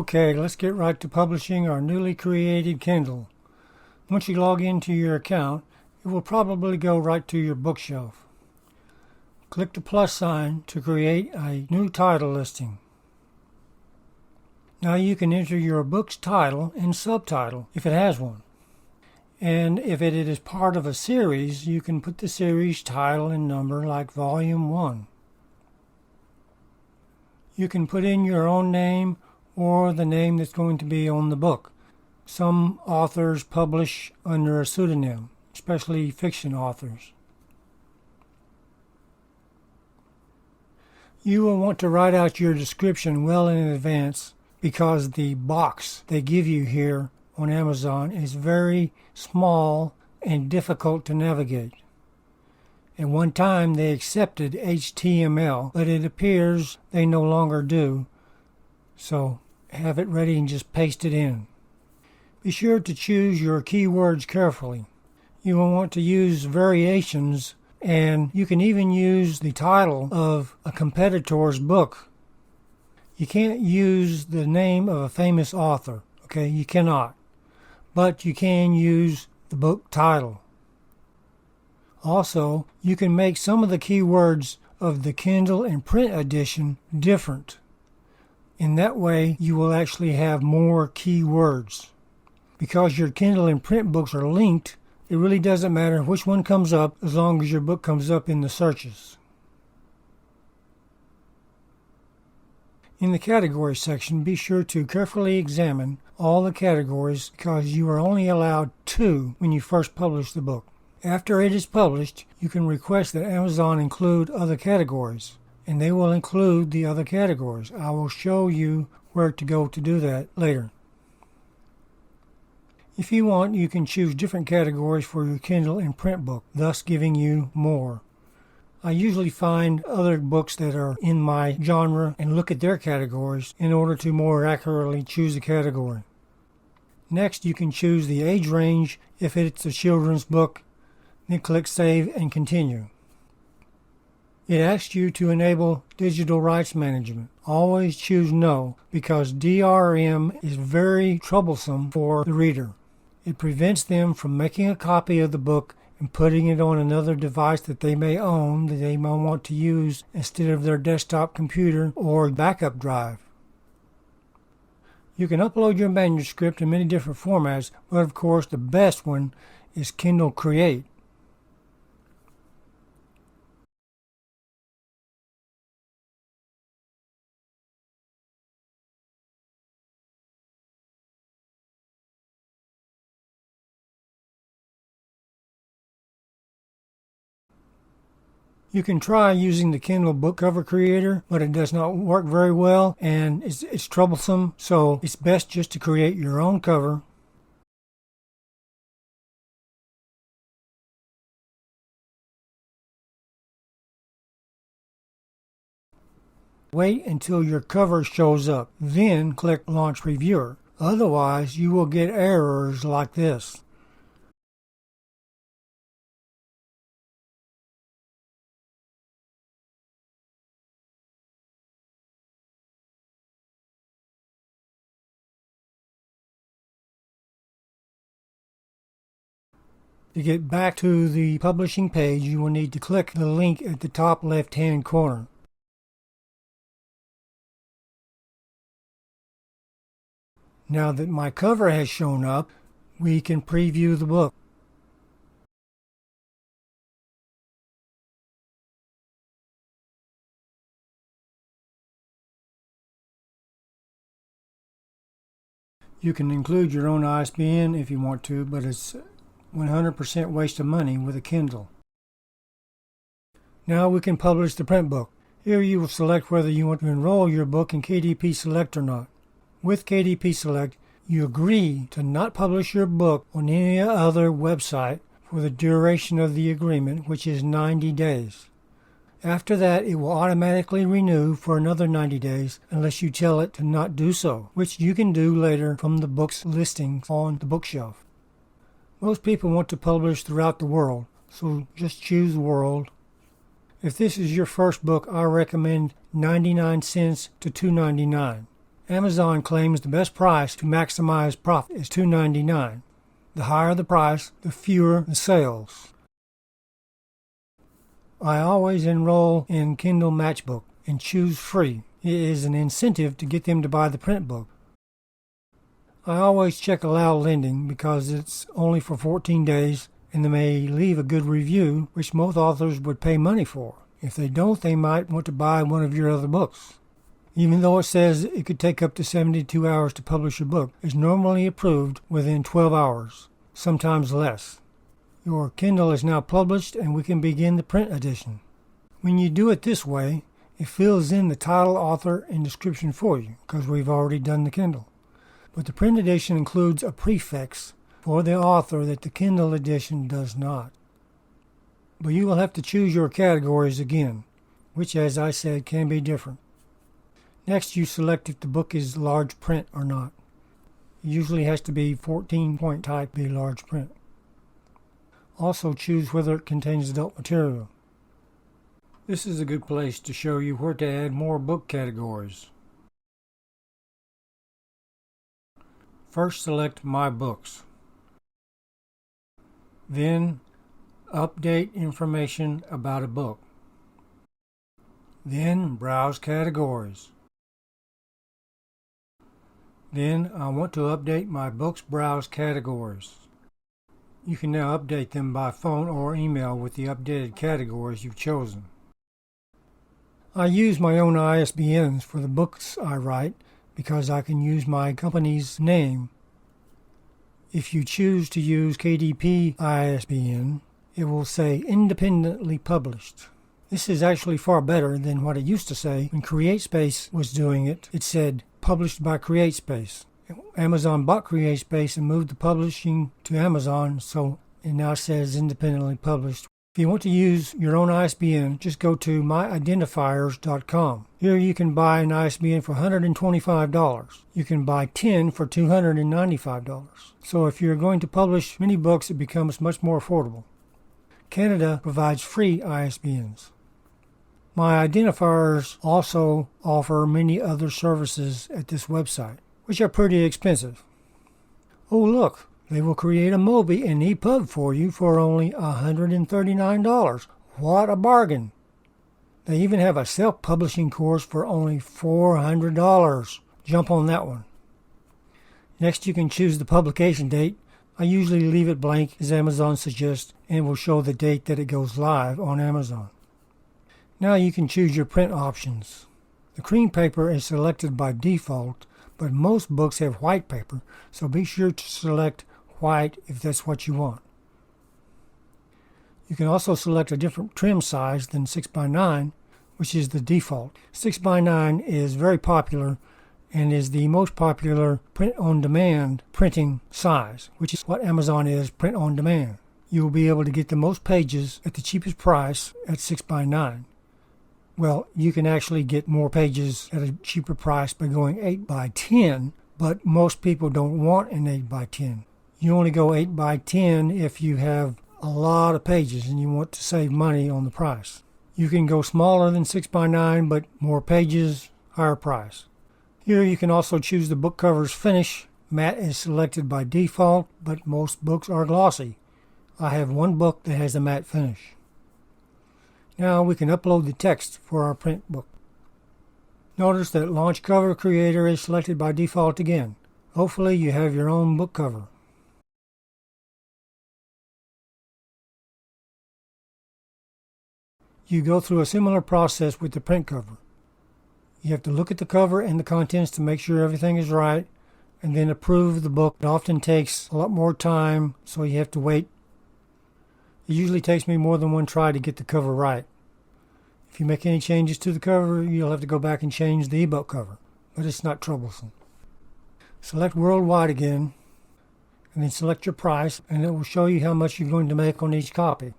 Okay, let's get right to publishing our newly created Kindle. Once you log into your account, it will probably go right to your bookshelf. Click the plus sign to create a new title listing. Now you can enter your book's title and subtitle if it has one. And if it is part of a series, you can put the series title and number like Volume 1. You can put in your own name or the name that's going to be on the book. Some authors publish under a pseudonym, especially fiction authors. You will want to write out your description well in advance because the box they give you here on Amazon is very small and difficult to navigate. At one time they accepted HTML, but it appears they no longer do. So have it ready and just paste it in. Be sure to choose your keywords carefully. You will want to use variations, and you can even use the title of a competitor's book. You can't use the name of a famous author, okay? You cannot. But you can use the book title. Also, you can make some of the keywords of the Kindle and print edition different. In that way, you will actually have more keywords. Because your Kindle and print books are linked, it really doesn't matter which one comes up as long as your book comes up in the searches. In the category section, be sure to carefully examine all the categories because you are only allowed 2 when you first publish the book. After it is published, you can request that Amazon include other categories, and they will include the other categories. I will show you where to go to do that later. If you want, you can choose different categories for your Kindle and print book, thus giving you more. I usually find other books that are in my genre and look at their categories in order to more accurately choose a category. Next, you can choose the age range if it's a children's book, then click Save and Continue. It asks you to enable digital rights management. Always choose No because DRM is very troublesome for the reader. It prevents them from making a copy of the book and putting it on another device that they may own that they may want to use instead of their desktop computer or backup drive. You can upload your manuscript in many different formats, but of course the best one is Kindle Create. You can try using the Kindle book cover creator, but it does not work very well and it's troublesome, so it's best just to create your own cover. Wait until your cover shows up, then click Launch Previewer. Otherwise, you will get errors like this. To get back to the publishing page, you will need to click the link at the top left-hand corner. Now that my cover has shown up, we can preview the book. You can include your own ISBN if you want to, but it's 100% waste of money with a Kindle. Now we can publish the print book. Here you will select whether you want to enroll your book in KDP Select or not. With KDP Select, you agree to not publish your book on any other website for the duration of the agreement, which is 90 days. After that, it will automatically renew for another 90 days unless you tell it to not do so, which you can do later from the book's listings on the bookshelf. Most people want to publish throughout the world, so just choose world. If this is your first book, I recommend 99 cents to $2.99. Amazon claims the best price to maximize profit is $2.99. The higher the price, the fewer the sales. I always enroll in Kindle Matchbook and choose free. It is an incentive to get them to buy the print book. I always check Allow Lending because it's only for 14 days and they may leave a good review, which most authors would pay money for. If they don't, they might want to buy one of your other books. Even though it says it could take up to 72 hours to publish a book, it's normally approved within 12 hours, sometimes less. Your Kindle is now published and we can begin the print edition. When you do it this way, it fills in the title, author, and description for you because we've already done the Kindle. But the print edition includes a prefix for the author that the Kindle edition does not. But you will have to choose your categories again, which, as I said, can be different. Next, you select if the book is large print or not. It usually has to be 14-point type, be large print. Also choose whether it contains adult material. This is a good place to show you where to add more book categories. First, select My Books. Then, Update information about a book. Then, Browse categories. Then, I want to update my books browse categories. You can now update them by phone or email with the updated categories you've chosen. I use my own ISBNs for the books I write because I can use my company's name. If you choose to use KDP ISBN, it will say independently published. This is actually far better than what it used to say when CreateSpace was doing it. It said published by CreateSpace. Amazon bought CreateSpace and moved the publishing to Amazon, so it now says independently published. If you want to use your own ISBN, just go to myidentifiers.com. Here you can buy an ISBN for $125. You can buy 10 for $295. So if you're going to publish many books, it becomes much more affordable. Canada provides free ISBNs. My identifiers also offer many other services at this website, which are pretty expensive. Oh look! They will create a Mobi and EPUB for you for only $139. What a bargain! They even have a self-publishing course for only $400. Jump on that one. Next, you can choose the publication date. I usually leave it blank as Amazon suggests, and it will show the date that it goes live on Amazon. Now you can choose your print options. The cream paper is selected by default, but most books have white paper, so be sure to select white if that's what you want. You can also select a different trim size than 6x9, which is the default. 6x9 is very popular and is the most popular print-on-demand printing size, which is what Amazon is, print-on-demand. You will be able to get the most pages at the cheapest price at 6x9. Well, you can actually get more pages at a cheaper price by going 8x10, but most people don't want an 8x10. You only go 8x10 if you have a lot of pages and you want to save money on the price. You can go smaller than 6x9, but more pages, higher price. Here you can also choose the book cover's finish. Matte is selected by default, but most books are glossy. I have one book that has a matte finish. Now we can upload the text for our print book. Notice that Launch Cover Creator is selected by default again. Hopefully you have your own book cover. You go through a similar process with the print cover. You have to look at the cover and the contents to make sure everything is right, and then approve the book. It often takes a lot more time, so you have to wait. It usually takes me more than one try to get the cover right. If you make any changes to the cover, you'll have to go back and change the ebook cover, but it's not troublesome. Select Worldwide again, and then select your price, and it will show you how much you're going to make on each copy.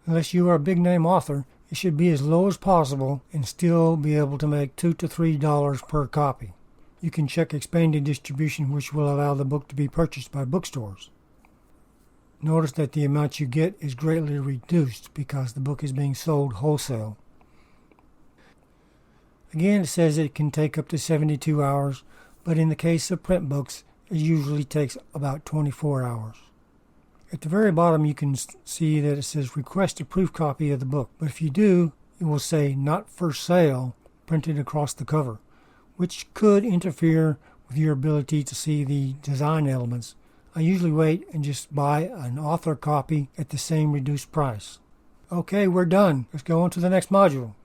Unless you are a big-name author, it should be as low as possible and still be able to make $2 to $3 per copy. You can check expanded distribution, which will allow the book to be purchased by bookstores. Notice that the amount you get is greatly reduced because the book is being sold wholesale. Again, it says it can take up to 72 hours. but in the case of print books, it usually takes about 24 hours. At the very bottom you can see that it says request a proof copy of the book, but if you do, it will say not for sale printed across the cover, which could interfere with your ability to see the design elements. I usually wait and just buy an author copy at the same reduced price. Okay, we're done. Let's go on to the next module.